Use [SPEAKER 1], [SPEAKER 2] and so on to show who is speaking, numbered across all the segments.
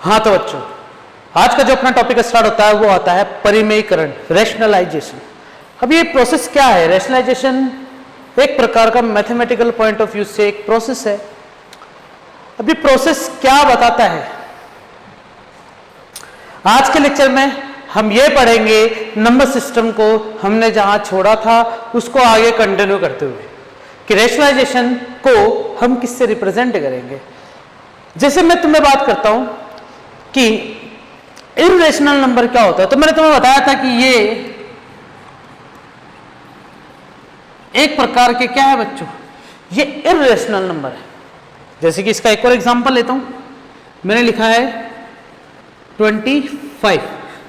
[SPEAKER 1] हाँ तो बच्चों, आज का जो अपना टॉपिक स्टार्ट होता है वो आता है परिमेयीकरण, रैशनलाइजेशन। अब ये प्रोसेस क्या है? रैशनलाइजेशन एक प्रकार का मैथमेटिकल पॉइंट ऑफ व्यू से एक प्रोसेस है। अब ये प्रोसेस क्या बताता है? आज के लेक्चर में हम ये पढ़ेंगे नंबर सिस्टम को हमने जहां छोड़ा था उसको आगे कंटिन्यू करते हुए कि रैशनलाइजेशन को हम किससे रिप्रेजेंट करेंगे। जैसे मैं तुम्हें बात करता हूं कि इर्रेशनल नंबर क्या होता है, तो मैंने तुम्हें बताया था कि ये एक प्रकार के क्या है बच्चों, ये इर्रेशनल नंबर है। जैसे कि इसका एक और एग्जांपल लेता हूं, मैंने लिखा है 25,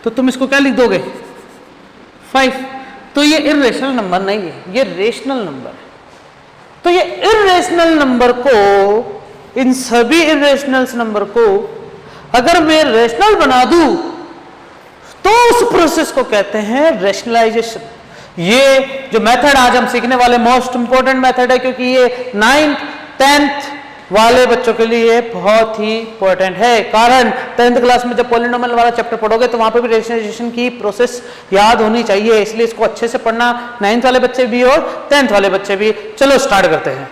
[SPEAKER 1] तो तुम इसको क्या लिख दोगे 5, तो ये इर्रेशनल नंबर नहीं है, ये रेशनल नंबर है। तो ये इर्रेशनल नंबर को, इन सभी इर्रेशनल नंबर को अगर मैं रेशनल बना दूं तो उस प्रोसेस को कहते हैं रैशनलाइजेशन। ये जो मेथड आज हम सीखने वाले मोस्ट इंपॉर्टेंट मेथड है, क्योंकि ये 9th 10th वाले बच्चों के लिए बहुत ही इंपॉर्टेंट है। कारण 10th क्लास में जब पॉलिनोमियल वाला चैप्टर पढ़ोगे तो वहां पे भी रैशनलाइजेशन की प्रोसेस याद होनी चाहिए, इसलिए इसको अच्छे से पढ़ना, 9th वाले बच्चे भी और 10th वाले बच्चे भी। चलो स्टार्ट करते हैं।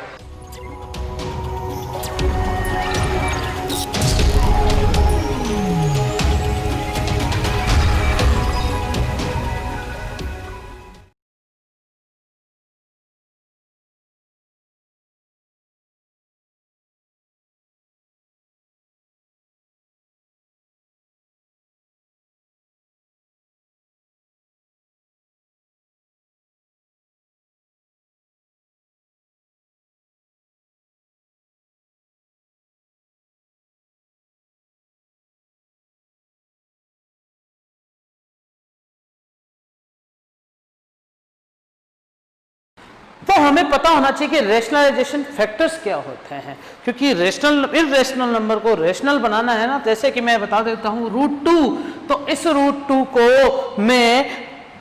[SPEAKER 1] तो हमें पता होना चाहिए कि रैशनलाइजेशन फैक्टर्स क्या होते हैं, क्योंकि रेशनल इर्रेशनल नंबर को रेशनल बनाना है ना। जैसे कि मैं बता देता हूं √2, तो इस √2 को मैं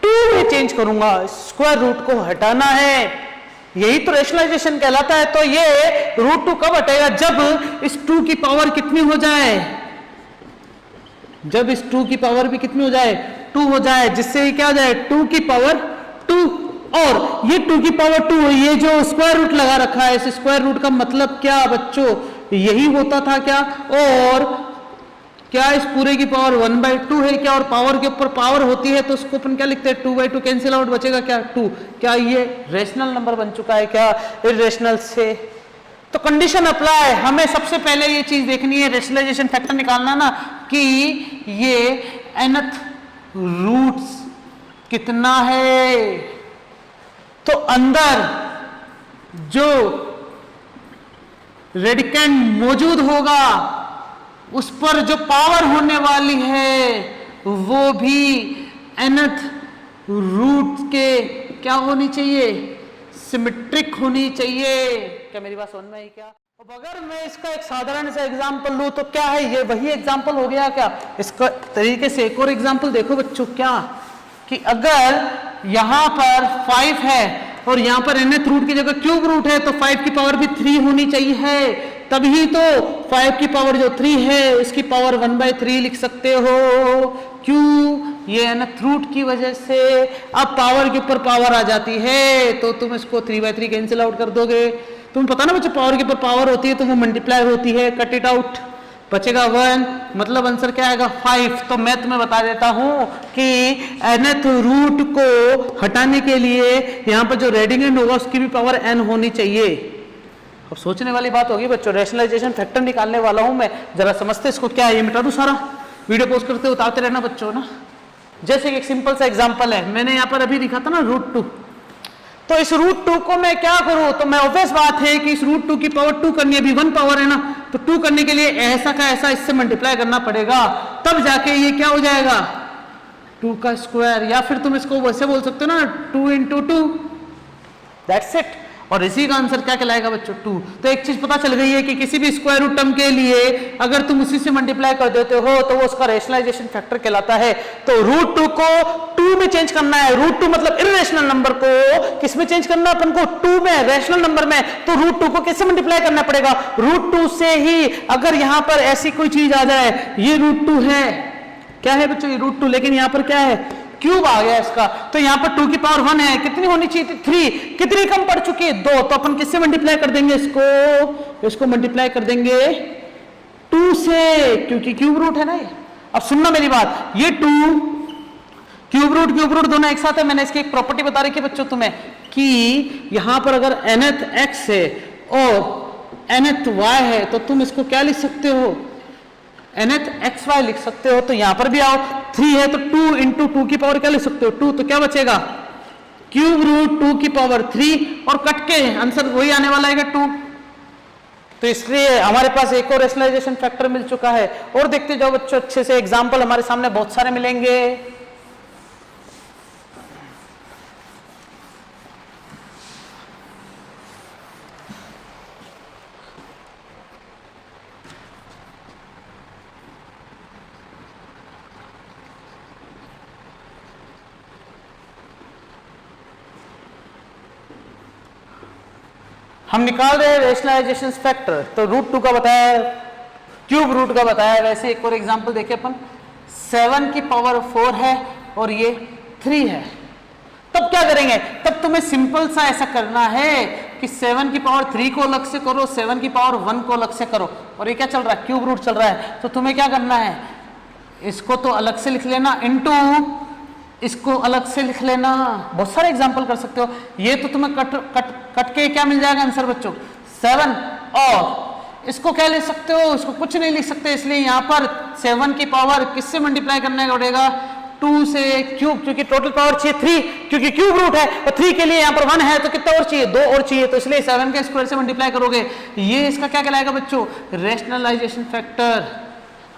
[SPEAKER 1] 2 में चेंज करूंगा, स्क्वायर रूट को हटाना है, यही तो रैशनलाइजेशन कहलाता है। तो ये √2 कब हटेगा? जब इस 2 की पावर कितनी हो जाए, जब इस 2 की पावर भी कितनी हो जाए, 2 हो जाए, जिससे ये क्या हो जाए 2 की पावर 2। और ये 2 की पावर 2, ये जो स्क्वायर रूट लगा रखा है, इस स्क्वायर रूट का मतलब क्या बच्चों, यही होता था क्या? और क्या इस पूरे की पावर 1/2 है क्या? और पावर के ऊपर पावर होती है तो उसको अपन क्या लिखते हैं 2/2, कैंसिल आउट, बचेगा क्या 2। क्या ये रेशनल नंबर बन चुका है क्या इर्रेशनल से? तो कंडीशन अप्लाई, हमें सबसे पहले ये चीज देखनी है, रैशनलाइजेशन फैक्टर निकालना ना, कि ये nth रूट्स कितना है। तो अंदर जो रेडिकेंड मौजूद होगा उस पर जो पावर होने वाली है वो भी nth रूट के क्या होनी चाहिए, सिमेट्रिक होनी चाहिए। क्या मेरी बात समझ में आई क्या? अब अगर मैं इसका एक साधारण सा एग्जांपल लूं तो क्या है, ये वही एग्जांपल हो गया क्या? इसका तरीके से एक और एग्जांपल देखो बच्चों, क्या कि अगर यहां पर 5 है और यहां पर nth रूट की जगह क्यूब रूट है, तो 5 की पावर भी 3 होनी चाहिए है, तभी तो 5 की पावर जो 3 है इसकी पावर 1/3 लिख सकते हो। क्यों? ये nth रूट की वजह से अब पावर के ऊपर पावर आ जाती है, तो तुम इसको 3/3 कैंसिल आउट कर दोगे। तुम पता ना बच्चों, पावर के ऊपर पावर होती है तो वो मल्टीप्लाई होती है, कट इट आउट, बचेगा 1, मतलब आंसर क्या आएगा 5। तो मैं तुम्हें बता देता हूं कि nth रूट को हटाने के लिए यहां पर जो रेडिकेंड होगा उसकी भी पावर n होनी चाहिए। अब सोचने वाली बात होगी बच्चों, रैशनलाइजेशन फैक्टर निकालने वाला हूं मैं, जरा समझते इसको क्या है। ये मिटा दूं सारा, वीडियो पोस्ट करते उतारते रहना बच्चों ना। जैसे एक सिंपल सा एग्जांपल है, मैंने यहां पर अभी लिखा था ना √2, तो इस √2 को मैं क्या करूं, तो मैं ऑब्वियस बात है कि इस √2 की पावर 2 करनी है, अभी 1 पावर है ना, तो 2 करने के लिए ऐसा का ऐसा इससे मल्टीप्लाई करना पड़ेगा, तब जाके ये क्या हो जाएगा 2 का स्क्वायर। या फिर तुम इसको वैसे बोल सकते हो ना 2 × 2, दैट्स इट। और इसी का आंसर क्या कहलाएगा बच्चों 2। तो एक चीज पता चल गई है कि किसी भी स्क्वायर रूट टर्म के लिए अगर तुम उसी से मल्टीप्लाई कर देते हो तो वो उसका रेशनलाइजेशन फैक्टर कहलाता है। तो रूट 2 को 2 में चेंज करना है, रूट 2 मतलब इर्रेशनल नंबर को किस में चेंज करना है अपन को 2 में, रैशनल नंबर में। तो रूट 2 को किससे मल्टीप्लाई करना पड़ेगा, रूट 2 से ही। अगर यहां पर ऐसी कोई चीज आ जाए, ये रूट 2 है, क्या है बच्चों ये रूट 2, लेकिन यहां पर क्या है क्यूब आ गया इसका, तो यहां पर 2 की पावर 1 है, कितनी होनी चाहिए थी 3, कितनी कम पड़ चुकी है 2, तो अपन किससे मल्टीप्लाई कर देंगे इसको मल्टीप्लाई कर देंगे 2 से, क्योंकि क्यूब रूट है ना ये। अब सुनना मेरी बात, ये 2 क्यूब रूट दोनों एक साथ है। मैंने इसकी एक प्रॉपर्टी बता रखी है बच्चों तुम्हें कि यहां पर अगर nth x है और nth y है तो तुम इसको क्या लिख सकते हो, nth xy लिख सकते हो। तो यहां पर भी आओ, 3 है तो 2 इंटू 2 की पावर क्या लिख सकते हो 2, तो क्या बचेगा क्यूब रूट 2 की पावर 3 और कट के आंसर वही आने वाला है 2। तो इसलिए हमारे पास एक और रेशनलाइजेशन फैक्टर मिल चुका है। और देखते जाओ बच्चों अच्छे से, एग्जाम्पल हमारे सामने बहुत सारे मिलेंगे। हम निकाल रहे हैं रेशनलाइजेशन फैक्टर, तो रूट 2 का बताया, क्यूब रूट का बताया। वैसे एक और एग्जांपल देखें अपन, 7 की पावर 4 है और ये 3 है, तब क्या करेंगे, तब तुम्हें सिंपल सा ऐसा करना है कि 7 की पावर 3 को अलग से करो, 7 की पावर 1 को अलग से करो। और ये क्या चल रहा है क्यूब रूट चल रहा है, तो तुम्हें क्या करना है, इसको तो अलग से लिख लेना, इनटू इसको अलग से लिख लेना। बहुत सारे एग्जांपल कर सकते हो। ये तो तुम्हें कट के क्या मिल जाएगा आंसर बच्चों 7, और इसको क्या लिख सकते हो, इसको कुछ नहीं लिख सकते, इसलिए यहां पर 7 की पावर किससे मल्टीप्लाई करने पड़ेगा 2 से, क्यूब, क्योंकि टोटल पावर चाहिए 3, क्योंकि क्यूब रूट है और 3 के लिए यहां पर 1 है तो कितना और चाहिए 2 और चाहिए, तो इसलिए 7 के स्क्वायर से मल्टीप्लाई करोगे। ये इसका क्या कहलाएगा बच्चों रेशनलाइजेशन फैक्टर।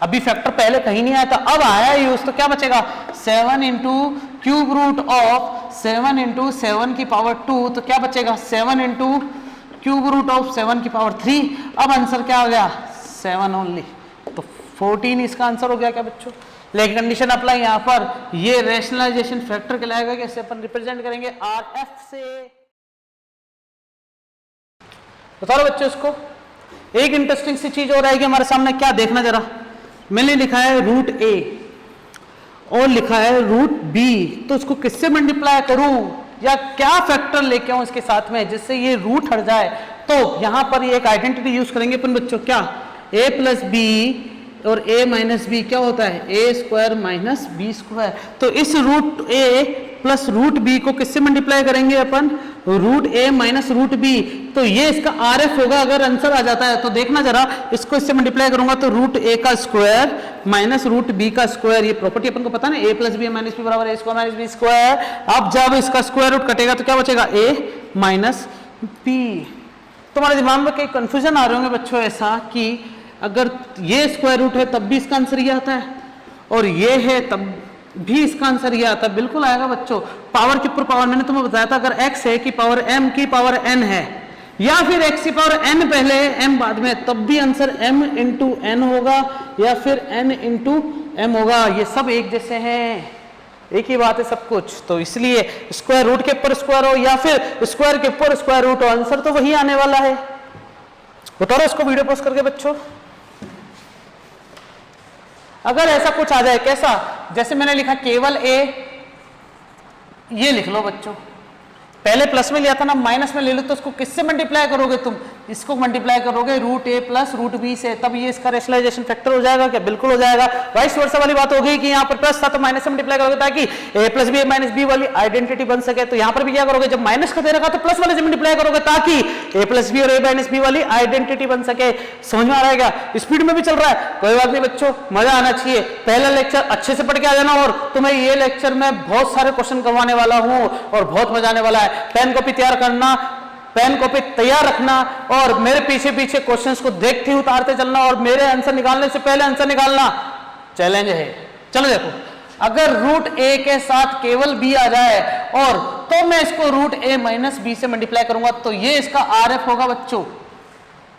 [SPEAKER 1] अभी फैक्टर पहले कहीं नहीं आया था, अब आया यूज, तो क्या बचेगा 7 into cube root of 7 into 7 की पावर 2, तो क्या बचेगा 7 इंटू क्यूब रूट ऑफ 7 की पावर 3। अब आंसर क्या हो गया 7 ओनली, तो 14 इसका आंसर हो गया क्या बच्चों। लेकिन कंडीशन अप्लाई यहाँ पर, ये रेशनलाइजेशन फैक्टर कहलाएगा, कैसे अपन रिप्रेजेंट करेंगे RF से। बताओ बच्चों इसको। एक इंटरेस्टिंग सी चीज और आएगी हमारे सामने, क्या देखना जरा, मैंने लिखा है रूट ए और लिखा है रूट बी, तो इसको किससे मल्टीप्लाई करूं या क्या फैक्टर लेके आऊं इसके साथ में जिससे ये रूट हट जाए। तो यहां पर ये एक आइडेंटिटी यूज करेंगे अपन बच्चों, क्या a प्लस बी और a माइनस बी क्या होता है a square minus B square. तो इस root a plus root B को किससे मल्टीप्लाई करेंगे अपन root a minus root B, तो ये इसका RF होगा अगर आंसर आ जाता है। तो देखना जरा, इसको इससे मल्टीप्लाई करूंगा तो रूट a का स्क्वायर माइनस रूट b का स्क्वायर, ये प्रॉपर्टी अपन को पता ना a plus B minus B बराबर a square minus B square. अब जब इसका स्क्वायर रूट कटेगा तो क्या बचेगा a माइनस बी। तुम्हारे दिमाग में कई कंफ्यूजन आ रहे होंगे बच्चों ऐसा कि अगर ये स्क्वायर रूट है तब भी इसका आंसर ये आता है और ये है तब भी इसका आंसर ये आता है। बिल्कुल आएगा बच्चों, पावर के ऊपर पावर। मैंने तुम्हें बताया था अगर x है की पावर m की पावर n है या फिर x की पावर n पहले m बाद में, तब भी आंसर m इंटू n होगा या फिर n इंटू m होगा। ये सब एक जैसे हैं, एक ही बात है सब कुछ। तो इसलिए स्क्वायर रूट के ऊपर स्क्वायर हो या फिर स्क्वायर के ऊपर स्क्वायर रूट हो, आंसर तो वही आने वाला है। बताओ इसको वीडियो पॉज करके बच्चों। अगर ऐसा कुछ आ जाए, कैसा, जैसे मैंने लिखा केवल a, ये लिख लो बच्चों, पहले प्लस में लिया था ना, माइनस में ले लो, तो इसको किससे मल्टीप्लाई करोगे तुम, इसको मल्टीप्लाई करोगे root a plus root b से, तब ये इसका रेशनलाइजेशन फैक्टर हो जाएगा क्या, बिल्कुल हो जाएगा। वाइस वर्सा वाली बात हो गई कि यहाँ पर प्लस था तो माइनस से मल्टीप्लाई करोगे ताकि a plus B minus B वाली आइडेंटिटी बन सके। तो यहाँ पर भी क्या करोगे, जब माइनस का दे रखा तो प्लस वाले से मल्टीप्लाई करोगे ताकि a प्लस बी और a माइनस बी वाली आइडेंटिटी बन सके। समझ में आ रहा है क्या, स्पीड में भी चल रहा है, कोई बात नहीं बच्चों, मजा आना चाहिए। पहला लेक्चर अच्छे से पढ़ के आ जाना और तुम्हें ये लेक्चर में बहुत सारे क्वेश्चन करवाने वाला हूँ और बहुत मजा आने वाला है। पेन कॉपी तैयार करना, पेन कॉपी तैयार रखना और मेरे पीछे पीछे क्वेश्चंस को देखते उतारते चलना और मेरे आंसर निकालने से पहले आंसर निकालना चैलेंज है। चलो देखो, अगर रूट a के साथ केवल b आ जाए और तो मैं इसको रूट ए माइनस बी से मल्टीप्लाई करूंगा, तो ये इसका RF होगा बच्चों।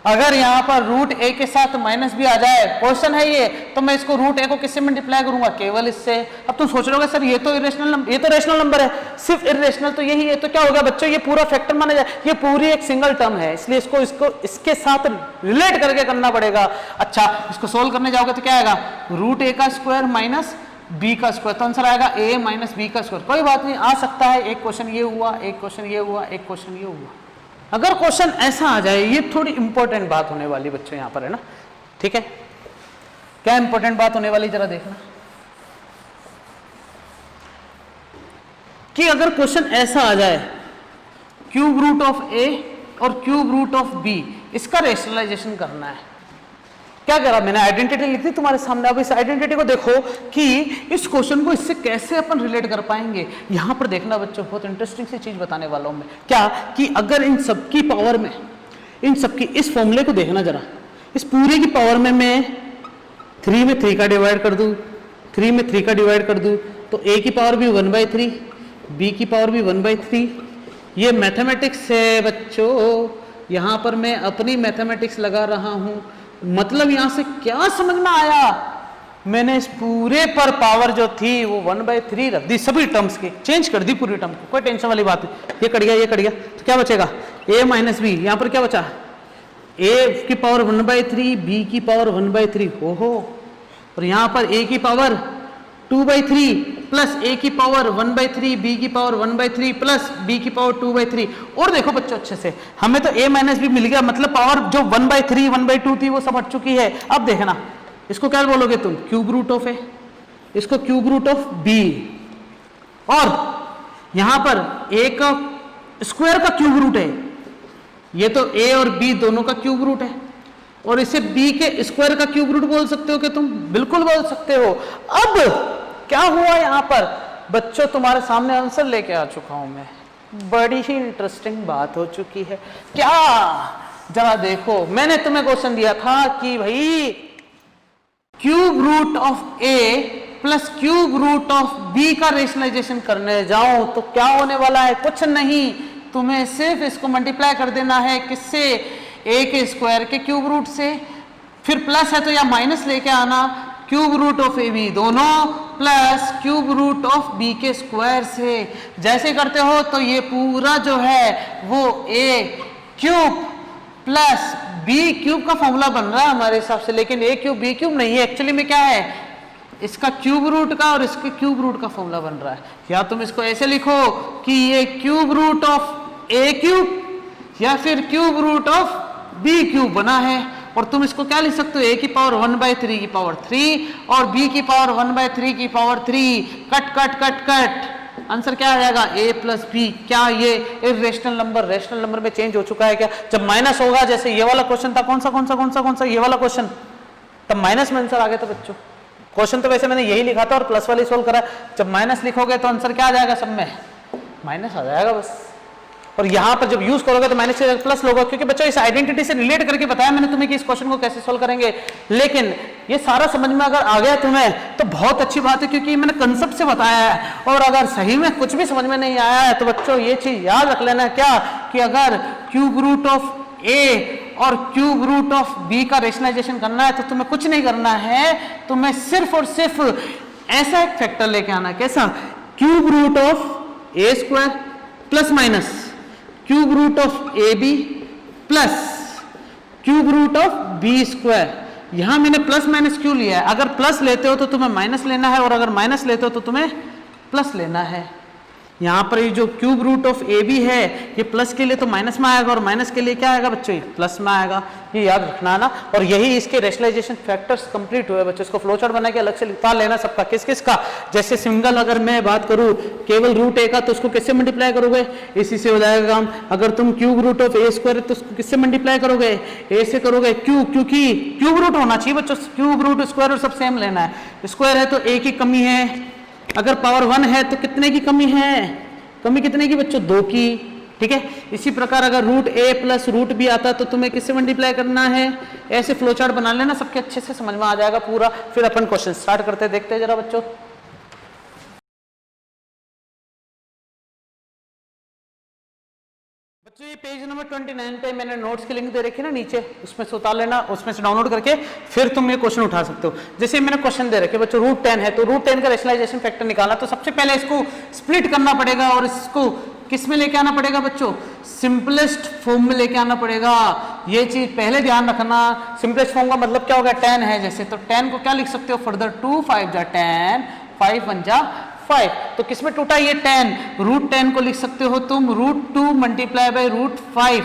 [SPEAKER 1] अगर यहाँ पर रूट ए के साथ माइनस बी आ जाए, क्वेश्चन है ये, तो मैं इसको रूट ए को किससे मल्टीप्लाई करूंगा, केवल इससे। अब तुम सोच रहे हो सर ये तो इरेशनल नंबर, ये तो रेशनल नंबर है, सिर्फ इरेशनल तो यही है, तो क्या हो गया बच्चों, ये पूरा फैक्टर माना जाए, ये पूरी एक सिंगल टर्म है, इसलिए इसको इसके साथ रिलेट करके करना पड़ेगा। अच्छा, इसको सोल्व करने जाओगे तो क्या आएगा, रूट ए का स्क्वायर माइनस बी का स्क्वायर, तो आंसर आएगा ए माइनस बी का स्क्वायर। कोई बात नहीं, आ सकता है, एक क्वेश्चन ये हुआ, एक क्वेश्चन ये हुआ, एक क्वेश्चन ये हुआ। अगर क्वेश्चन ऐसा आ जाए, ये थोड़ी इंपॉर्टेंट बात होने वाली बच्चों यहाँ पर है ना, ठीक है, क्या इंपॉर्टेंट बात होने वाली जरा देखना, कि अगर क्वेश्चन ऐसा आ जाए, क्यूब रूट ऑफ ए और क्यूब रूट ऑफ बी, इसका रेशनलाइजेशन करना है। क्या करा मैंने, आइडेंटिटी लिख दी तुम्हारे सामने। अब इस आइडेंटिटी को देखो कि इस क्वेश्चन को इससे कैसे अपन रिलेट कर पाएंगे। यहां पर देखना बच्चों, बहुत इंटरेस्टिंग सी चीज बताने वाला हूं मैं, क्या कि अगर इन सबकी पावर में, इन सबकी इस फॉर्मूले को देखना जरा, इस पूरे की पावर में मैं 3 में 3 का डिवाइड कर दूं, 3 में 3 का डिवाइड कर दूं, तो a की पावर भी 1/3, b की पावर भी 1/3। ये मैथमेटिक्स है बच्चों, यहां पर मैं अपनी मैथमेटिक्स लगा रहा हूं। मतलब यहां से क्या समझ में आया, मैंने इस पूरे पर पावर जो थी वो 1/3 रख दी, सभी टर्म्स की चेंज कर दी पूरी टर्म को, कोई टेंशन वाली बात नहीं। ये कट गया, ये कट गया, तो क्या बचेगा, a माइनस बी। यहां पर क्या बचा, a की पावर 1/3, b की पावर 1/3, ओहो, और यहां पर a की पावर 2/3 प्लस a की पावर 1/3, b की पावर 1/3 प्लस b की पावर 2/3। और देखो बच्चों अच्छे से, हमें तो a माइनस बी मिल गया, मतलब पावर जो 1/3, 1/2 थी वो सब हट चुकी है। अब देखना, इसको क्या बोलोगे तुम, क्यूब रूट ऑफ a, इसको क्यूब रूट ऑफ b, और यहां पर a का स्क्वायर का क्यूब रूट है, ये तो a और b दोनों का क्यूब रूट है, और इसे b के स्क्वायर का क्यूब रूट बोल सकते हो कि तुम, बिल्कुल बोल सकते हो। अब क्या हुआ यहां पर बच्चों, तुम्हारे सामने आंसर लेके आ चुका हूं मैं, बड़ी ही इंटरेस्टिंग बात हो चुकी है। क्या, जरा देखो, मैंने तुम्हें क्वेश्चन दिया था कि भाई cube root of A plus cube root of B का रेशनलाइजेशन करने जाओ तो क्या होने वाला है, कुछ नहीं, तुम्हें सिर्फ इसको मल्टीप्लाई कर देना है, किससे, ए के स्क्वायर के क्यूब रूट से, फिर प्लस है तो या माइनस लेके आना, cube root of A b दोनों plus cube root of b के स्क्वायर से। जैसे करते हो तो ये पूरा जो है वो ए क्यूब प्लस बी क्यूब का फॉर्मूला बन रहा है हमारे हिसाब से, लेकिन ए क्यूब बी क्यूब नहीं है, एक्चुअली में क्या है, इसका क्यूब रूट का और इसके क्यूब रूट का फॉर्मूला बन रहा है। या तुम इसको ऐसे लिखो कि ये cube root of A cube या फिर cube root of B cube बना है, और तुम इसको क्या लिख सकते हो, a की पावर 1/3 की पावर 3 और b की पावर 1/3 की power 3, cut cut cut cut, answer क्या आ जाएगा, a प्लस बी। क्या ये इरेशनल नंबर रेशनल नंबर में चेंज हो चुका है क्या, जब माइनस होगा, जैसे ये वाला क्वेश्चन था, कौन सा ये वाला क्वेश्चन, तब माइनस में आंसर आ गया था बच्चों। क्वेश्चन तो वैसे मैंने यही लिखा था और प्लस वाली सोल्व करा, जब माइनस लिखोगे तो आंसर क्या आ जाएगा, सब में माइनस आ जाएगा बस, और यहां पर जब यूज करोगे तो माइनस से प्लस लोगे, क्योंकि बच्चों इस आइडेंटिटी से रिलेट करके बताया मैंने तुम्हें कि इस क्वेश्चन को कैसे सोल्व करेंगे। लेकिन ये सारा समझ में अगर आ गया तुम्हें तो बहुत अच्छी बात है, क्योंकि मैंने कंसेप्ट से बताया है, और अगर सही में कुछ भी समझ में नहीं आया है तो बच्चों ये चीज याद रख लेना, क्या कि अगर क्यूब रूट ऑफ ए और क्यूब रूट ऑफ बी का रेशनलाइजेशन करना है तो तुम्हें कुछ नहीं करना है, तुम्हें सिर्फ और सिर्फ ऐसा एक फैक्टर लेके आना, कैसा, cube root of A square plus minus cube root of A B plus cube root of B square. यहां मैंने प्लस माइनस क्यों लिया है, अगर प्लस लेते हो तो तुम्हें माइनस लेना है, और अगर माइनस लेते हो तो तुम्हें प्लस लेना है। यहां पर ये जो cube root of A B है, ये प्लस के लिए तो माइनस में आएगा, और माइनस के लिए क्या आएगा बच्चों, प्लस में आएगा, ये याद रखना ना। और यही इसके रेशनलाइजेशन फैक्टर्स कंप्लीट हुए बच्चों, इसको फ्लो चार्ट बना के अलग से लिखा लेना सबका, किस किस का। जैसे सिंगल अगर मैं बात करूं केवल रूट ए का, तो उसको किससे मल्टीप्लाई करोगे, इसी से हो जाएगा काम। अगर तुम cube root of A square तो उसको किससे मल्टीप्लाई करोगे, ए से करोगे, क्यों, क्योंकि क्यूब रूट होना चाहिए बच्चों, क्यूब रूट स्क्वायर और सब सेम लेना है। स्क्वायर है तो ए की कमी है, अगर पावर 1 है तो कितने की कमी है, कमी कितने की बच्चों, 2 की, ठीक है। इसी प्रकार अगर रूट ए प्लस रूट बी आता तो तुम्हें किससे मल्टीप्लाई करना है, ऐसे फ्लो चार्ट बना लेना, सबके अच्छे से समझ में आ जाएगा पूरा। फिर अपन क्वेश्चन स्टार्ट करते हैं, देखते हैं जरा बच्चों। बच्चों ये पेज नंबर 29 पे मैंने नोट्स की लिंक दे रखी है ना नीचे, उसमें से उतार लेना, उसमें से डाउनलोड करके फिर तुम ये क्वेश्चन उठा सकते हो। जैसे मैंने क्वेश्चन दे रखे बच्चों रूट 10 है, तो रूट 10 का रेशनलाइजेशन फैक्टर निकालना, तो सबसे पहले इसको स्प्लिट करना पड़ेगा और इसको किस में लेके आना पड़ेगा बच्चों, सिंपलेस्ट फॉर्म में लेके आना पड़ेगा। ये चीज पहले ध्यान रखना। सिंपलेस्ट फॉर्म का मतलब क्या होगा, 10 है जैसे, तो 10 को क्या लिख सकते हो, फर्दर 2 5 जा 10, 5 1 जा 5, तो किसमें टूटा ये 10, रूट 10 को लिख सकते हो तुम रूट 2 मल्टीप्लाई बाय रूट 5।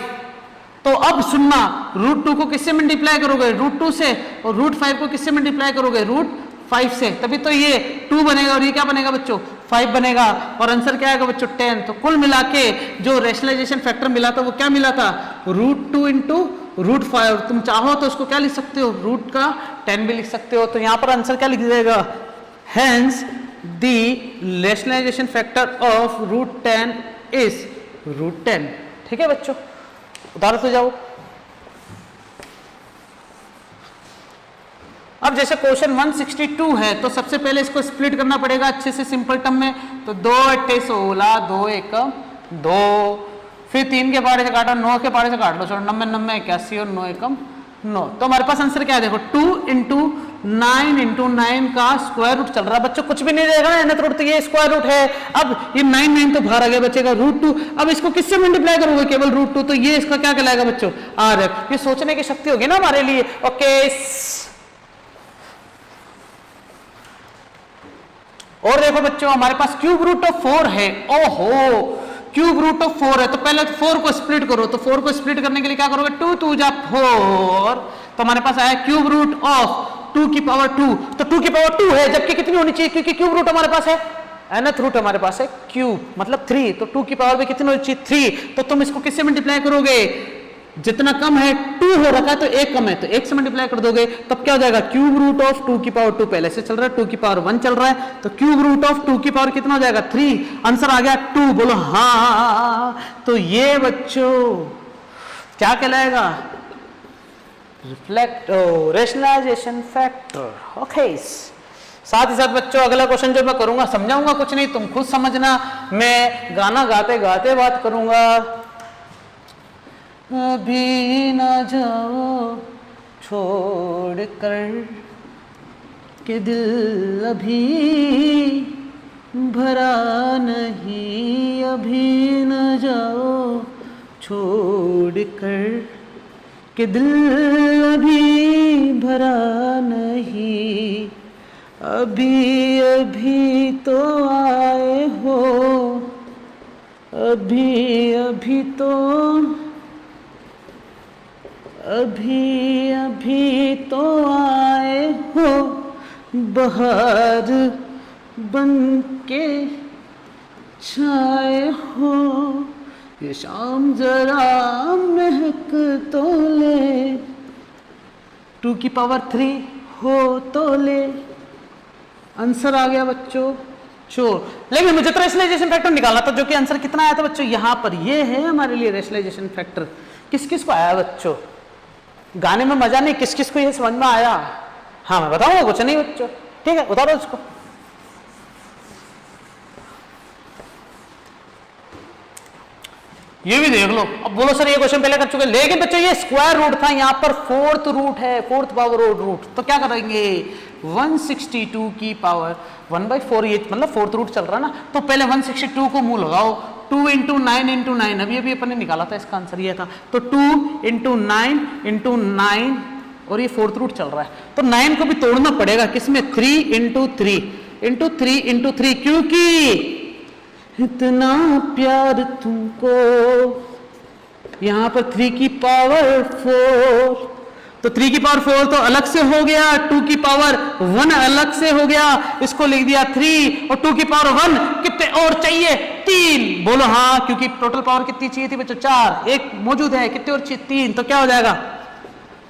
[SPEAKER 1] तो अब सुनना, रूट 2 को किससे मल्टीप्लाई करोगे, रूट 2 से, और रूट 5 को किससे मल्टीप्लाई करोगे, रूट 5 से, तभी तो ये 2 बनेगा और ये क्या बनेगा बच्चों, 5 बनेगा, और आंसर क्या आएगा बच्चों 10। तो कुल मिला के जो रेशनलाइजेशन फैक्टर मिला था वो क्या मिला था, रूट 2 इंटू रूट 5। तुम चाहो तो उसको क्या लिख सकते हो, रूट का 10 भी लिख सकते हो। तो यहाँ पर आंसर क्या लिख देगा, hence the rationalization factor of root 10 is root 10। ठीक है बच्चों, उदाहरण तो जाओ। अब जैसे क्वेश्चन 162 है, तो सबसे पहले इसको स्प्लिट करना पड़ेगा अच्छे से सिंपल टर्म में। तो 2 8 16, 2 1 2, फिर 3 के पहाड़े से काटा, 9 के पहाड़े से काट लो, चलो 90 90 81 और 9 1 9। तो हमारे पास आंसर क्या है, देखो 2 इंटू 9 इंटू 9 का स्क्वायर रूट चल रहा है बच्चों, कुछ भी नहीं रहेगा ना, nth रूट, तो ये स्क्वायर रूट है। अब ये 9 9 तो बाहर आ गया, बचेगा रूट 2। अब इसको किससे मल्टीप्लाई करोगे, केवल रूट 2, तो ये इसका क्या कहलाएगा बच्चों, आर एफ। ये सोचने की शक्ति होगी ना हमारे लिए। ओके, और देखो बच्चों हमारे पास क्यूब रूट ऑफ 4 है। ओहो, क्यूब रूट ऑफ 4 है, तो पहले 4 को स्प्लिट करो। तो 4 को स्प्लिट करने के लिए क्या करोगे, 2 2 जा 4, तो हमारे पास आया क्यूब रूट ऑफ 2 की पावर 2। तो 2 की पावर 2 है, जबकि कितनी होनी चाहिए, क्योंकि क्यूब रूट हमारे पास है, nth रूट हमारे पास है क्यूब, मतलब 3, तो 2 की पावर भी कितनी होनी चाहिए, 3। तो तुम इसको किससे मल्टीप्लाई करोगे, जितना कम है 2 हो रखा है तो 1 कम है, तो 1 से मल्टीप्लाई कर दोगे, तब क्या हो जाएगा, क्यूब रूट ऑफ 2 की पावर 2 पहले से चल रहा है, 2 की पावर 1 चल रहा है, तो क्यूब रूट ऑफ 2 की पावर कितना हो जाएगा, 3। आंसर आ गया 2, बोलो हाँ। तो ये बच्चों क्या कहलाएगा, रेशनलाइजेशन फैक्टर। ओके, साथ ही साथ बच्चों अगला क्वेश्चन जो मैं करूंगा, समझाऊंगा कुछ नहीं, तुम खुद समझना, मैं गाना गाते गाते बात करूंगा। अभी ना जाओ छोड़ कर के दिल अभी भरा नहीं, अभी न जाओ छोड़ कर के दिल अभी भरा नहीं, अभी अभी तो आए हो, अभी अभी तो, अभी अभी तो आए हो, बहार बन के छाए हो, ये शाम जरा महक तो ले, 2 की पावर 3 हो तो ले। आंसर आ गया बच्चों चोर। लेकिन मुझे तो रेशनलाइजेशन फैक्टर निकालना था, जो कि आंसर कितना आया था बच्चों, यहां पर ये है हमारे लिए रेशनलाइजेशन फैक्टर। किस किस को आया बच्चों, गाने में मजा नहीं, किस किस को ये समझ में आया, हाँ मैं बताऊंगा, कुछ नहीं बच्चों, ठीक है उतारो उसको। ये भी देख लो। अब बोलो सर ये क्वेश्चन पहले कर चुके, लेकिन बच्चों ये स्क्वायर रूट था, यहाँ पर 4th रूट है, 4th पावर रूट, तो क्या करेंगे, 162 की पावर 1/4, ये मतलब 4th रूट चल रहा ना, तो पहले 162 को मुंह लगाओ, 2 इंटू 9 इंटू 9, अभी अभी अपन ने निकाला था, इसका आंसर ये था, तो 2 इंटू 9 इंटू 9, और ये 4th रूट चल रहा है, तो 9 को भी तोड़ना पड़ेगा, किसमें, 3 इंटू 3 इंटू 3 इंटू 3, क्योंकि इतना प्यार तुमको, यहां पर 3 की पावर 4, तो 3 की पावर 4 तो अलग से हो गया, 2 की पावर 1 अलग से हो गया, इसको लिख दिया 3, और 2 की पावर 1 कितने और चाहिए, 3, बोलो हाँ, क्योंकि टोटल पावर कितनी चाहिए थी बच्चों, 4, एक मौजूद है, कितने और चाहिए, 3, तो क्या हो जाएगा,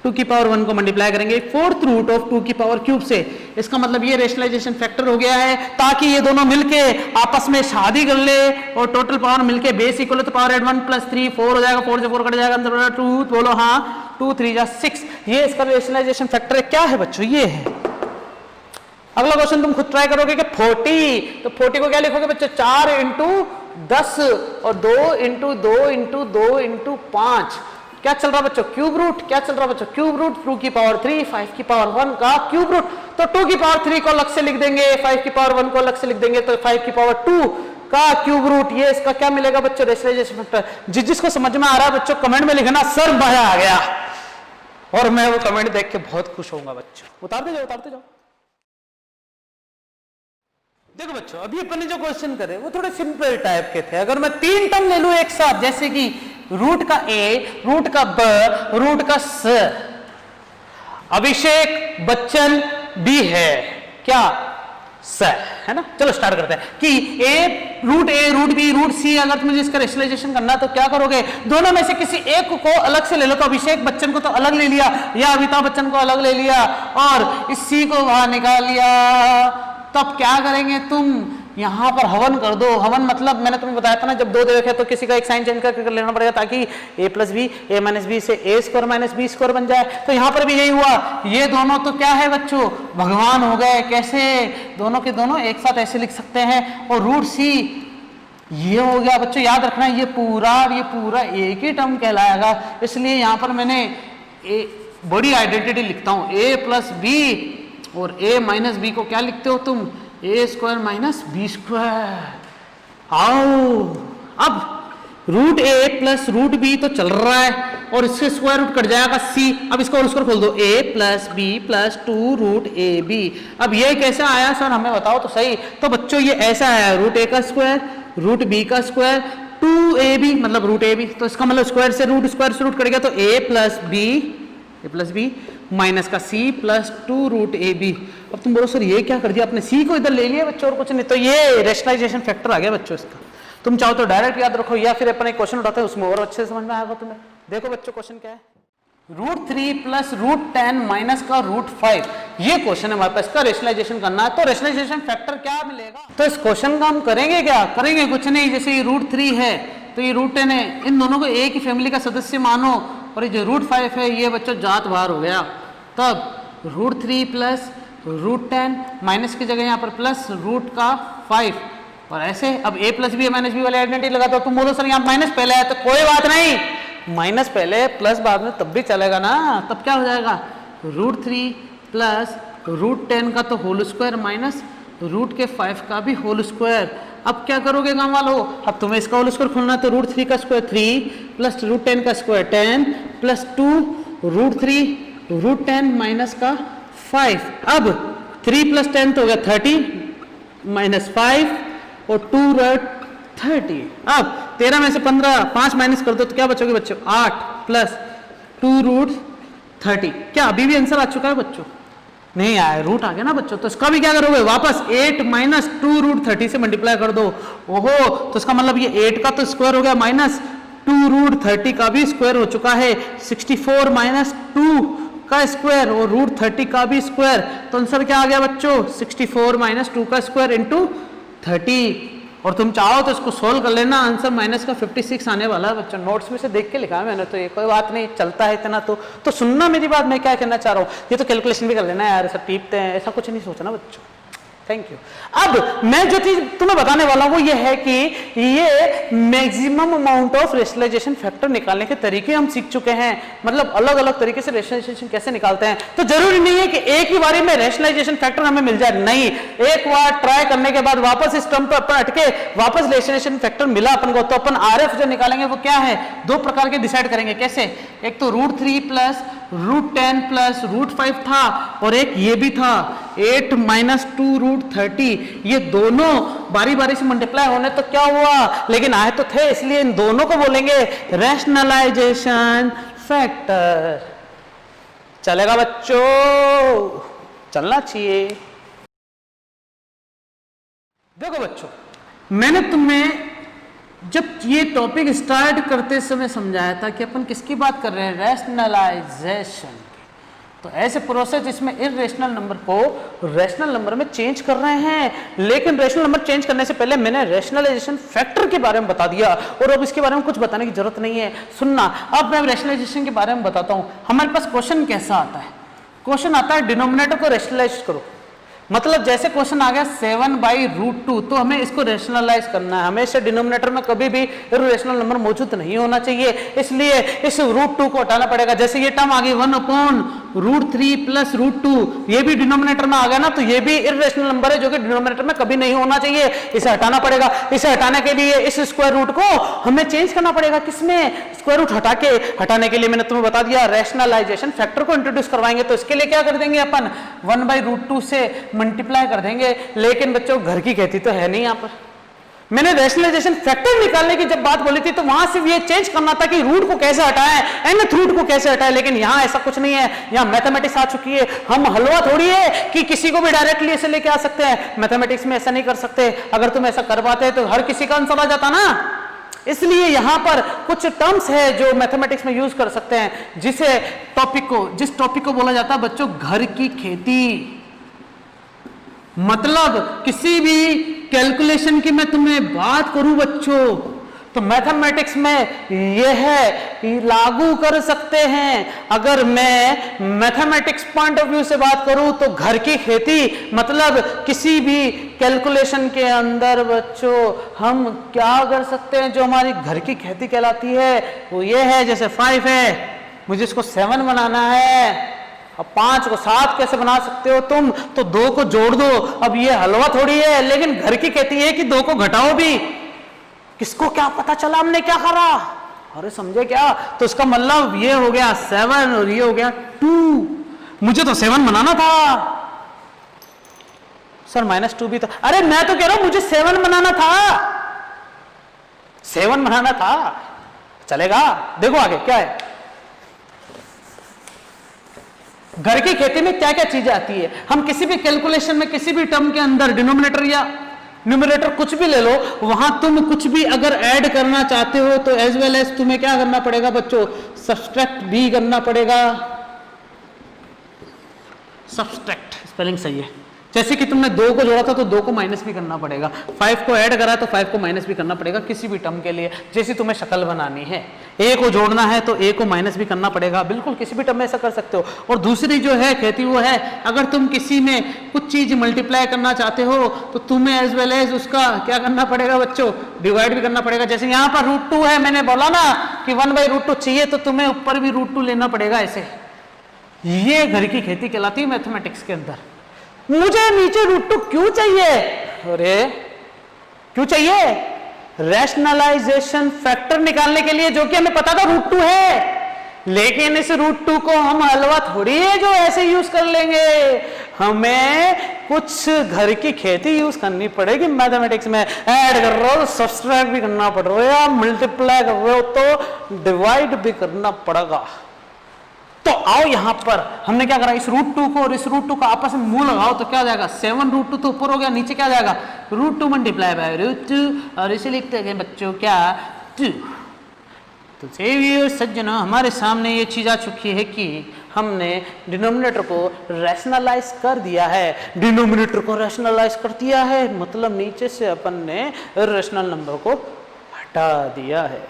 [SPEAKER 1] 2 की पावर 1 को मल्टीप्लाई करेंगे 4th रूट ऑफ 2 की पावर क्यूब से, इसका मतलब ये रेशनलाइजेशन फैक्टर हो गया है, ताकि ये दोनों मिलके आपस में शादी कर ले, और टोटल पावर मिलके बेस इक्वल तो पावर एट 1 + 3 4 हो जाएगा, 4 से 4 कट जाएगा, आंसर 2, बोलो हाँ, 2 3 जा 6, ये इसका रेशनलाइजेशन फैक्टर है। क्या है बच्चों, ये है। अगला क्वेश्चन तुम खुद ट्राई करोगे कि 40, तो 40 को क्या लिखोगे बच्चों, 4 इंटू 10 और 2 इंटू 2 इंटू 2 इंटू 5 क्या चल रहा बच्चों, क्यूब रूट। क्या चल रहा बच्चों, क्यूब रूट। 2 की पावर 3 5 की पावर 1 का क्यूब रूट। तो 2 की पावर 3 को अलग से लिख देंगे, 5 की पावर 1 को अलग से लिख देंगे, तो 5 की पावर 2 का क्यूब रूट। ये इसका क्या मिलेगा बच्चों, रेशनलाइजेशन फैक्टर। जिसको समझ में आ रहा है बच्चों कमेंट में लिखना, सर मजा आ गया, और मैं वो कमेंट देख के बहुत खुश होऊंगा बच्चों। उतारते जाओ उतारते जाओ। देखो बच्चों अभी अपन ने जो क्वेश्चन करे वो थोड़े सिंपल टाइप के थे। अगर मैं 3 टर्म ले लूं एक साथ, जैसे कि रूट का ए, रूट का ब, रूट का स। अभिषेक बच्चन भी है क्या, स है ना। चलो स्टार्ट करते हैं कि ए, रूट बी, रूट सी। अगर मुझे इसका रेशनलाइजेशन करना है तो क्या करोगे, दोनों में से किसी एक को अलग से ले लो। तो अभिषेक बच्चन को तो अलग ले लिया, या अमिताभ बच्चन को अलग ले लिया, और इस सी को बाहर निकाल लिया। तब क्या करेंगे तुम, यहां पर हवन कर दो। हवन मतलब मैंने तुम्हें बताया था ना, जब दो दे रखे तो किसी का एक साइन चेंज करके लेना पड़ेगा, ताकि a plus B, a minus B से a square minus B square बन जाए। तो यहां पर भी यही हुआ। ये दोनों तो क्या है बच्चों, भगवान हो गए। कैसे, दोनों के दोनों एक साथ ऐसे लिख सकते हैं। और रूट सी ये हो गया बच्चों, याद रखना ये पूरा एक ही टर्म कहलाएगा। इसलिए यहां पर मैंने बड़ी आइडेंटिटी लिखता हूं, a प्लस बी, और a माइनस बी को क्या लिखते हो तुम, a square minus B square. आओ अब root a plus root B तो चल रहा है, और इससे स्क्वायर रूट कट जाएगा c। अब इसको और उसको खोल दो, a plus B plus 2 root A B. अब ये कैसे आया सर, हमें बताओ तो सही। तो बच्चों ये ऐसा आया, रूट a का स्क्वायर, रूट b का स्क्वायर, 2ab मतलब रूट ab। तो इसका मतलब स्क्वायर से रूट कट गया, तो a प्लस बी माइनस का c plus 2 root A B. अब तुम बोलो सर ये क्या कर दिया आपने, c को इधर ले लिया बच्चों और कुछ नहीं। तो ये रेशनलाइजेशन फैक्टर आ गया बच्चों इसका। तुम चाहो तो डायरेक्ट याद रखो, या फिर अपन एक क्वेश्चन उठाते हैं उसमें और अच्छे से समझ में आएगा तुम्हें। देखो बच्चों क्वेश्चन क्या है, रूट 3 प्लस रूट 10 माइनस का रूट 5। ये क्वेश्चन है हमारे पास, इसका रेशनलाइजेशन करना है। तो रेशनलाइजेशन फैक्टर क्या मिलेगा, तो इस क्वेश्चन का हम करेंगे क्या, करेंगे कुछ नहीं। जैसे ये रूट 3 है तो ये रूट 10 है, इन दोनों को एक ही फैमिली का सदस्य मानो। और ये जो रूट 5 है ये बच्चों जात बाहर हो गया। तब रूट 3 प्लस रूट 10 माइनस की जगह यहाँ पर प्लस रूट का 5, और ऐसे। अब a plus B minus B वाले आइडेंटिटी लगा दो। तुम बोलो सर यहाँ माइनस पहले है, तो कोई बात नहीं, माइनस पहले प्लस बाद में तब भी चलेगा ना। तब क्या हो जाएगा, रूट 3 प्लस रूट 10 का तो होल स्क्वायर माइनस रूट के 5 का भी होल स्क्वायर। अब क्या करोगे गांव वालों, अब तुम्हें इसका होल स्क्वायर खोलना है, तो रूट 3 का स्क्वायर 3 प्लस रूट 10 का square 10 plus 2 root 3 root 10 minus का 5। अब 3 प्लस 10 तो हो गया 30 माइनस 5 और 2 रूट 30। अब 13 में से 15 5 माइनस कर दो तो क्या बचोगे बच्चों, 8 प्लस 2 रूट 30। क्या अभी भी आंसर आ चुका है बच्चों, नहीं आया, रूट आ गया ना बच्चों। तो इसका भी क्या करोगे, वापस 8 माइनस 2 रूट 30 से मल्टीप्लाई कर दो। ओहो, तो इसका मतलब ये 8 का तो स्क्वायर हो गया माइनस 2 रूट 30 का भी स्क्वायर हो चुका है, 64 माइनस 2 का स्क्वायर और रूट 30 का भी स्क्वायर। तो आंसर क्या आ गया बच्चों, 64 माइनस 2 का स्क्वायर इंटू 30। और तुम चाहो तो इसको सोल्व कर लेना, आंसर माइनस का 56 आने वाला है बच्चों। नोट्स में से देख के लिखा है मैंने, तो ये कोई बात नहीं, चलता है इतना। तो सुनना मेरी बात, मैं क्या कहना चाह रहा हूँ, ये तो कैलकुलेशन भी कर लेना यार, ऐसा टीपते हैं ऐसा कुछ नहीं सोचना बच्चों। Thank you. अब मैं जो चीज तुम्हें बताने वाला हूं वो ये है कि ये maximum amount of rationalisation factor निकालने के तरीके हम सीख चुके हैं, मतलब अलग अलग तरीके से रेशनलाइजेशन कैसे निकालते हैं। तो जरूरी नहीं है कि एक ही बारी में रेशनलाइजेशन फैक्टर हमें मिल जाए, नहीं, एक बार ट्राई करने के बाद वापस इस टर्म पर अपन अटके, वापस रेशनलाइजेशन फैक्टर मिला अपन को, तो अपन आरएफ जो निकालेंगे वो क्या है, दो प्रकार के डिसाइड करेंगे। कैसे, एक तो root 3 plus root 10 plus root 5 था, और एक ये भी था 8 माइनस 2 रूट 30। ये दोनों बारी बारी से मल्टीप्लाई होने तो क्या हुआ, लेकिन आए तो थे, इसलिए इन दोनों को बोलेंगे रैशनलाइजेशन फैक्टर। चलेगा बच्चों, चलना चाहिए। देखो बच्चों, मैंने तुम्हें जब ये टॉपिक स्टार्ट करते समय समझाया था कि अपन किसकी बात कर रहे हैं, रैशनलाइजेशन। तो ऐसे प्रोसेस जिसमें इर्रेशनल नंबर को रैशनल नंबर में चेंज कर रहे हैं, लेकिन रैशनल नंबर चेंज करने से पहले मैंने रैशनलाइजेशन फैक्टर के बारे में बता दिया, और अब इसके बारे में कुछ बताने की जरूरत नहीं है। सुनना, अब मैं रैशनलाइजेशन के बारे में बताता हूं। हमारे पास क्वेश्चन कैसा आता है, क्वेश्चन आता है डिनोमिनेटर को रैशनलाइज करो। मतलब जैसे क्वेश्चन आ गया 7/√2, तो हमें इसको रेशनलाइज करना है। हमेशा डिनोमिनेटर में कभी भी इर्रेशनल नंबर मौजूद नहीं होना चाहिए, इसलिए इस √2 को हटाना पड़ेगा। जैसे ये टर्म आ गई 1/√3 + √2, ये भी डिनोमिनेटर में आ गया ना, तो ये भी इर्रेशनल नंबर है जो कि डिनोमिनेटर में कभी नहीं होना चाहिए, इसे हटाना पड़ेगा। इसे हटाने के लिए इस स्क्वायर रूट को हमें चेंज करना पड़ेगा, किसमें? स्क्वायर रूट हटाने के लिए मैंने तुम्हें बता दिया रैशनलाइजेशन फैक्टर को इंट्रोड्यूस करवाएंगे। तो इसके लिए क्या कर देंगे अपन, 1/√2 से मल्टीप्लाई कर देंगे। लेकिन बच्चों घर की खेती तो है नहीं, यहां पर मैंने रैशनलाइजेशन फैक्टर निकालने की जब बात बोली थी तो वहां सिर्फ ये चेंज करना था कि रूट को कैसे हटाएं, nth रूट को कैसे हटाएं। लेकिन यहां ऐसा कुछ नहीं है, यहां मैथमेटिक्स आ चुकी है। हम हलवा थोड़ी है कि किसी को भी डायरेक्टली ऐसे लेके आ सकते हैं, मैथमेटिक्स में ऐसा नहीं कर सकते। अगर तुम ऐसा कर पाते तो हर किसी का आंसर आ जाता ना। इसलिए यहां पर कुछ टर्म्स है जो मैथमेटिक्स में यूज कर सकते हैं, जिस टॉपिक को बोला जाता है बच्चों घर की खेती। मतलब किसी भी कैलकुलेशन की मैं तुम्हें बात करूं बच्चों, तो मैथमेटिक्स में यह है लागू कर सकते हैं। अगर मैं मैथमेटिक्स पॉइंट ऑफ व्यू से बात करूं तो घर की खेती मतलब किसी भी कैलकुलेशन के अंदर बच्चों हम क्या कर सकते हैं, जो हमारी घर की खेती कहलाती है वो ये है। जैसे 5 है, मुझे इसको 7 बनाना है। अब 5 को 7 कैसे बना सकते हो तुम, तो 2 को जोड़ दो। अब ये हलवा थोड़ी है, लेकिन घर की कहती है कि 2 को घटाओ भी। किसको क्या पता चला हमने क्या करा, अरे समझे क्या? तो इसका मतलब ये हो गया 7 और ये हो गया 2। मुझे तो 7 बनाना था सर, -2 भी था। अरे मैं तो कह रहा हूं मुझे 7 बनाना था, 7 बनाना था। चलेगा, देखो आगे क्या है। घर की खेती में क्या क्या चीजें आती है। हम किसी भी कैलकुलेशन में किसी भी टर्म के अंदर डिनोमिनेटर या न्यूमरेटर कुछ भी ले लो, वहां तुम कुछ भी अगर ऐड करना चाहते हो तो एज वेल एज तुम्हें क्या करना पड़ेगा बच्चों, सब्सट्रैक्ट भी करना पड़ेगा। सब्सट्रैक्ट स्पेलिंग सही है। जैसे कि तुमने 2 को जोड़ा था तो 2 को माइनस भी करना पड़ेगा, 5 को ऐड करा तो 5 को माइनस भी करना पड़ेगा किसी भी टर्म के लिए। जैसी तुम्हें शक्ल बनानी है, a को जोड़ना है तो a को माइनस भी करना पड़ेगा। बिल्कुल किसी भी टर्म में ऐसा कर सकते हो। और दूसरी जो है खेती वो है, अगर तुम किसी में कुछ चीज मल्टीप्लाई करना चाहते हो तो तुम्हें एज वेल एज उसका क्या करना पड़ेगा बच्चों, डिवाइड भी करना पड़ेगा। जैसे यहाँ पर √2 है, मैंने बोला ना कि 1/√2 चाहिए तो तुम्हें ऊपर भी √2 लेना पड़ेगा ऐसे। ये घर की खेती कहलाती है मैथमेटिक्स के अंदर। मुझे नीचे √2 क्यों चाहिए? अरे क्यों चाहिए? रैशनलाइजेशन फैक्टर निकालने के लिए, जो कि हमें पता था √2 है। लेकिन इस √2 को हम हलवा थोड़ी है जो ऐसे यूज कर लेंगे, हमें कुछ घर की खेती यूज करनी पड़ेगी। मैथमेटिक्स में ऐड कर रहे हो तो सब्सट्रैक्ट भी करना पड़ रहा है, या मल्टीप्लाई कर रहे हो तो डिवाइड भी करना पड़ेगा। तो आओ यहां पर हमने क्या करा, इस √2 को और इस √2 का आपस में मुंह लगाओ तो क्या जाएगा, 7√2 तो ऊपर हो गया, नीचे क्या जाएगा √2 मल्टीप्लाई बाय √2, और इसे लिखते हैं बच्चों क्या 2। तो सज्जनों हमारे सामने ये चीज आ चुकी है कि हमने डिनोमिनेटर को रैशनलाइज कर दिया है। डिनोमिनेटर को रैशनलाइज कर दिया है मतलब नीचे से अपन ने रैशनल नंबर को हटा दिया है।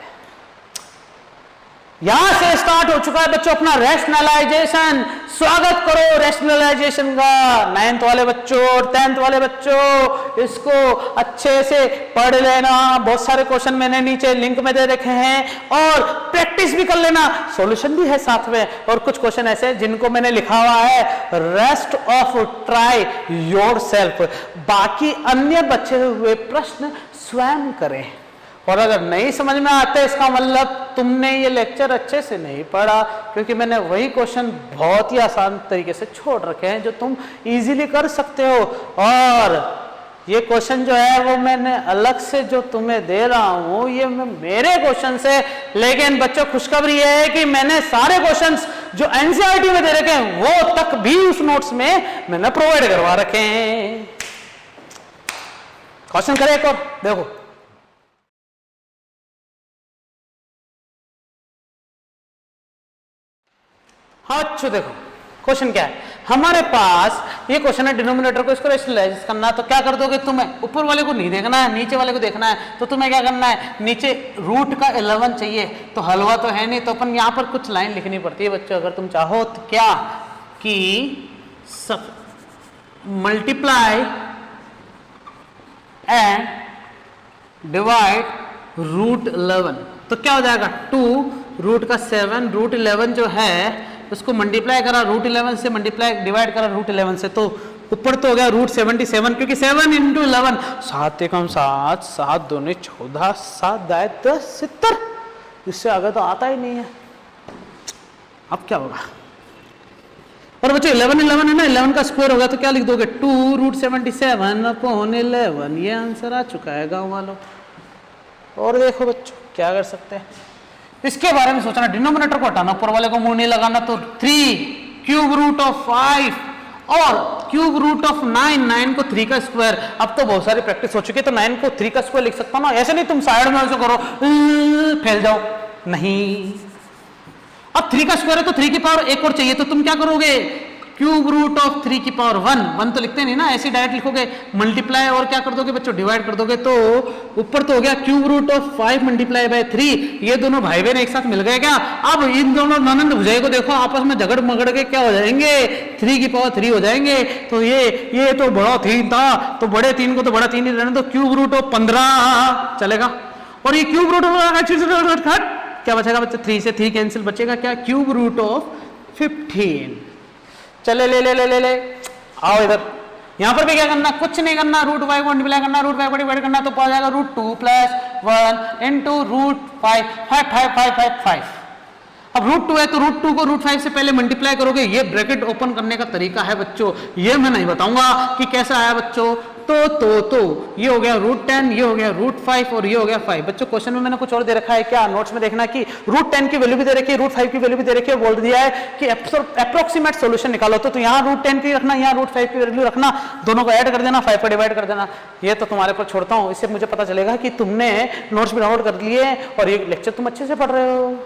[SPEAKER 1] यहां से स्टार्ट हो चुका है बच्चों अपना रैशनलाइजेशन। स्वागत करो रैशनलाइजेशन का 9th वाले बच्चों और 10th वाले बच्चों, इसको अच्छे से पढ़ लेना। बहुत सारे क्वेश्चन मैंने नीचे लिंक में दे रखे हैं और प्रैक्टिस भी कर लेना, सॉल्यूशन भी है साथ में। और कुछ क्वेश्चन ऐसे जिनको मैंने लिखा हुआ है रेस्ट ऑफ ट्राई योरसेल्फ, बाकी अन्य बचे हुए प्रश्न स्वयं करें। और अगर नहीं समझ में आते इसका मतलब तुमने ये लेक्चर अच्छे से नहीं पढ़ा, क्योंकि मैंने वही क्वेश्चन बहुत ही आसान तरीके से छोड़ रखे हैं जो तुम इजीली कर सकते हो। और ये क्वेश्चन जो है वो मैंने अलग से जो तुम्हें दे रहा हूं ये मेरे क्वेश्चन से, लेकिन बच्चों खुशखबरी है कि मैंने सारे क्वेश्चंस जो एनसीईआरटी में दे रखे हैं वो तक भी उस नोट्स में मैंने प्रोवाइड करवा रखे हैं। क्वेश्चन करें एक और, देखो हाँ अच्छा देखो क्वेश्चन क्या है हमारे पास। ये क्वेश्चन है डिनोमिनेटर को इसको रैशनलाइज करना, तो क्या कर दोगे तुम्हें ऊपर वाले को नहीं देखना है, नीचे वाले को देखना है। तो तुम्हें क्या करना है, नीचे रूट का 11 चाहिए, तो हलवा तो है नहीं, तो अपन यहाँ पर कुछ लाइन लिखनी पड़ती है बच्चों। अगर तुम चाहो तो क्या कि सब मल्टीप्लाई एंड डिवाइड रूट 11, तो क्या हो जाएगा 2 रूट का 7 रूट 11 जो है उसको मल्टीप्लाई करा रूट 11 से, मल्टीप्लाई डिवाइड करा रूट 11 से, तो ऊपर तो हो गया रूट 77, क्योंकि 7 इंटू 11 7 एकम 7 7 दूनी 14 7 दाएं 10 70, इससे आगे तो आता ही नहीं है। अब क्या होगा? और बच्चों 11 है ना, 11 का स्क्वायर होगा तो क्या लिख दोगे 2 रूट 77 अपॉन 11, ये आंसर आ चुका है गाँव वालों। और देखो बच्चों क्या कर सकते हैं, इसके बारे में सोचना, डिनोमिनेटर को हटाना, ऊपर वाले को मुंह नहीं लगाना, तो 3 क्यूब रूट ऑफ 5 और क्यूब रूट ऑफ 9, 9 को 3 का स्क्वायर। अब तो बहुत सारी प्रैक्टिस हो चुकी है, तो 9 को 3 का स्क्वायर लिख सकता हूं ना, ऐसे नहीं तुम साइड में ऐसे करो फैल जाओ, नहीं। अब 3 का स्क्वायर है तो 3 की पावर 1 और चाहिए, तो तुम क्या करोगे क्यूब रूट ऑफ 3 की पावर 1 तो लिखते नहीं ना, ऐसे डायरेक्ट लिखोगे, मल्टीप्लाई और क्या कर दोगे बच्चों डिवाइड कर दोगे, तो ऊपर तो हो गया cube root of 5 multiply by 3, ये दोनों भाई बहन एक साथ मिल गए क्या? अब इन दोनों ननंद भुजाई को देखो आपस में झगड़ मगड़ के क्या हो जाएंगे 3 की पावर 3 हो जाएंगे, तो ये तो बड़ा 3 था, तो बड़े 3 को तो बड़ा 3 ही रहने, तो क्यूब रूट ऑफ 15 चलेगा। और ये क्यूब रूट ऑफ क्या बचेगा बच्चे, 3 से 3 कैंसिल, बचेगा क्या क्यूब रूट ऑफ 15। चले ले ले ले ले ले आओ इधर, यहां पर भी क्या करना, कुछ नहीं करना, रूट 5 को मल्टीप्लाई करना, रूट 5 को डिवाइड करना, तो पड़ जाएगा रूट 2 प्लस 1 इंटू रूट 5 5 5 5 5 5। अब रूट 2 है तो रूट 2 को रूट 5 से पहले मल्टीप्लाई करोगे, ये ब्रैकेट ओपन करने का तरीका है बच्चों, ये मैं नहीं बताऊंगा कि कैसा आया बच्चों, तो ये हो गया रूट 10, ये हो गया रूट 5 और ये हो गया 5। बच्चों क्वेश्चन में मैंने कुछ और दे रखा है क्या, नोट्स में देखना कि रूट 10 की वैल्यू भी दे रखी है, रूट 5 की वैल्यू भी दे रखी है, बोल दिया है कि अप्रोक्सीमेट सॉल्यूशन निकालो, तो यहाँ रूट 10 की रखना, यहाँ रूट 5 की वैल्यू रखना, दोनों को ऐड कर देना, 5 पर डिवाइड कर देना, ये तो तुम्हारे पर छोड़ता हूँ, इससे मुझे पता चलेगा कि तुमने नोट्स भी डाउनलोड कर लिए और ये लेक्चर तुम अच्छे से पढ़ रहे हो।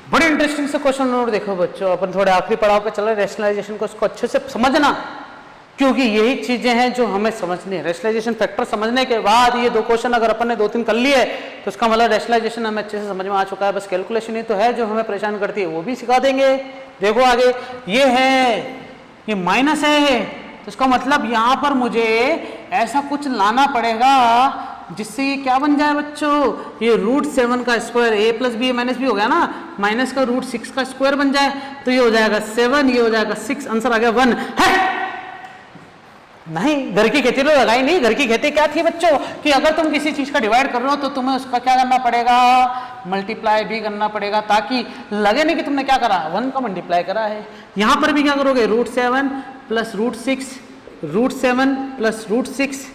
[SPEAKER 1] बड़े इंटरेस्टिंग से क्वेश्चन नोट देखो बच्चों, अपन थोड़े आखिरी पड़ाव पे चल रहे, रैशनलाइजेशन को इसको अच्छे से समझना, क्योंकि यही चीजें हैं जो हमें समझनी है। रैशनलाइजेशन फैक्टर समझने के बाद ये 2 क्वेश्चन अगर अपन ने 2-3 कर लिए तो इसका मतलब रैशनलाइजेशन हमें अच्छे से समझ में आ चुका है, बस कैलकुलेशन ही तो है जो हमें परेशान करती है, वो भी सिखा देंगे। देखो आगे ये है, ये माइनस है, तो इसका मतलब यहाँ पर मुझे ऐसा कुछ लाना पड़ेगा जिससे ये क्या बन जाए बच्चों, ये रूट 7 का square, a plus B minus B हो गया ना, माइनस का रूट 6 का स्क्वायर बन जाए, तो ये हो जाएगा 7, ये हो जाएगा 6, आंसर आ गया 1 है। नहीं, घर की खेती तो लगाई नहीं, घर की खेती क्या थी बच्चों कि अगर तुम किसी चीज का डिवाइड कर रहे हो तो तुम्हें उसका क्या करना पड़ेगा, मल्टीप्लाई भी करना पड़ेगा, ताकि लगे नहीं कि तुमने क्या करा 1 का मल्टीप्लाई करा है। यहां पर भी क्या करोगे, root 7 plus root 6, root 7 plus root 6,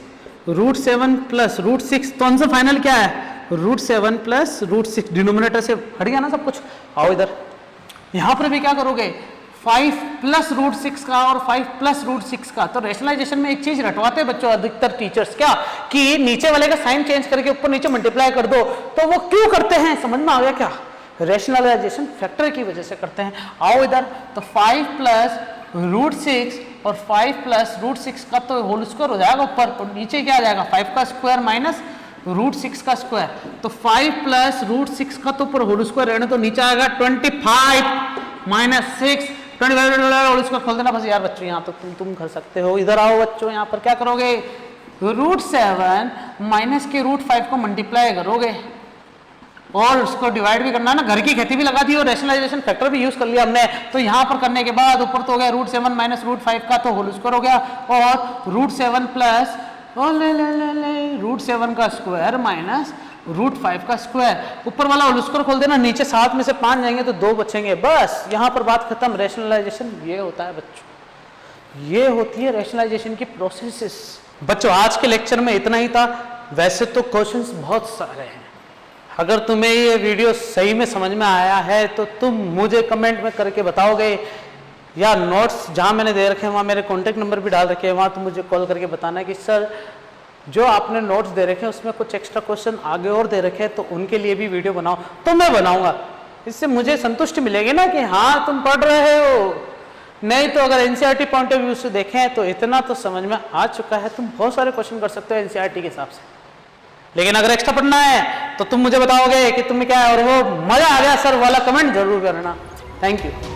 [SPEAKER 1] root 7 plus root 6, तो आंसर फाइनल क्या है, रूट 7 प्लस रूट 6, डिनोमिनेटर से हट गया ना सब कुछ। आओ इधर, यहां पर भी क्या करोगे 5 प्लस रूट 6 का और 5 प्लस रूट 6 का, तो रैशनलाइजेशन में एक चीज रटवाते हैं बच्चों अधिकतर टीचर्स, क्या कि नीचे वाले का साइन चेंज करके ऊपर नीचे मल्टीप्लाई कर दो, तो वो क्यों करते हैं समझ में आ गया क्या, रैशनलाइजेशन फैक्टर की वजह से करते हैं। आओ इधर, तो 5 प्लस रूट 6 और 5 प्लस रूट 6 का तो होल स्क्वायर हो जाएगा ऊपर, तो नीचे क्या आ जाएगा 5 का स्क्वायर माइनस रूट 6 का स्क्वायर, तो 5 प्लस रूट 6 का तो ऊपर होल स्क्वायर रहने, तो नीचे आएगा 25 माइनस 6, 25 होल स्क्वायर खोल देना बस यार बच्चों, यहाँ तो तुम कर सकते हो। इधर आओ बच्चों, यहाँ पर क्या करोगे, रूट 7 माइनस के रूट 5 को मल्टीप्लाई करोगे और उसको डिवाइड भी करना है ना, घर की खेती भी लगा दी और रैशनलाइजेशन फैक्टर भी यूज कर लिया हमने, तो यहाँ पर करने के बाद ऊपर तो हो गया रूट 7 माइनस रूट 5 का तो होल स्क्वायर हो गया, और रूट 7 प्लस रूट 7 का स्क्वायर माइनस रूट 5 का स्क्वायर, ऊपर वाला होल स्क्वायर खोल देना, नीचे 7 में से 5 जाएंगे तो 2 बचेंगे, बस यहाँ पर बात खत्म। रैशनलाइजेशन ये होता है बच्चों, ये होती है रैशनलाइजेशन की प्रोसेसेस। बच्चों आज के लेक्चर में इतना ही था, वैसे तो क्वेश्चंस बहुत सारे हैं, अगर तुम्हें ये वीडियो सही में समझ में आया है तो तुम मुझे कमेंट में करके बताओगे, या नोट्स जहाँ मैंने दे रखे हैं वहाँ मेरे कॉन्टेक्ट नंबर भी डाल रखे हैं, वहाँ तुम मुझे कॉल करके बताना कि सर जो आपने नोट्स दे रखे हैं उसमें कुछ एक्स्ट्रा क्वेश्चन आगे और दे रखे हैं, तो उनके लिए भी वीडियो बनाओ, तो मैं बनाऊंगा, इससे मुझे संतुष्टि मिलेगी ना कि हाँ तुम पढ़ रहे हो। नहीं तो अगर एनसीईआरटी पॉइंट ऑफ व्यू से देखें तो इतना तो समझ में आ चुका है, तुम बहुत सारे क्वेश्चन कर सकते हो एनसीईआरटी के हिसाब से। लेकिन अगर एक्स्ट्रा पढ़ना है तो तुम मुझे बताओगे कि तुम्हें क्या है और वो मजा आ गया सर वाला कमेंट जरूर करना। Thank you.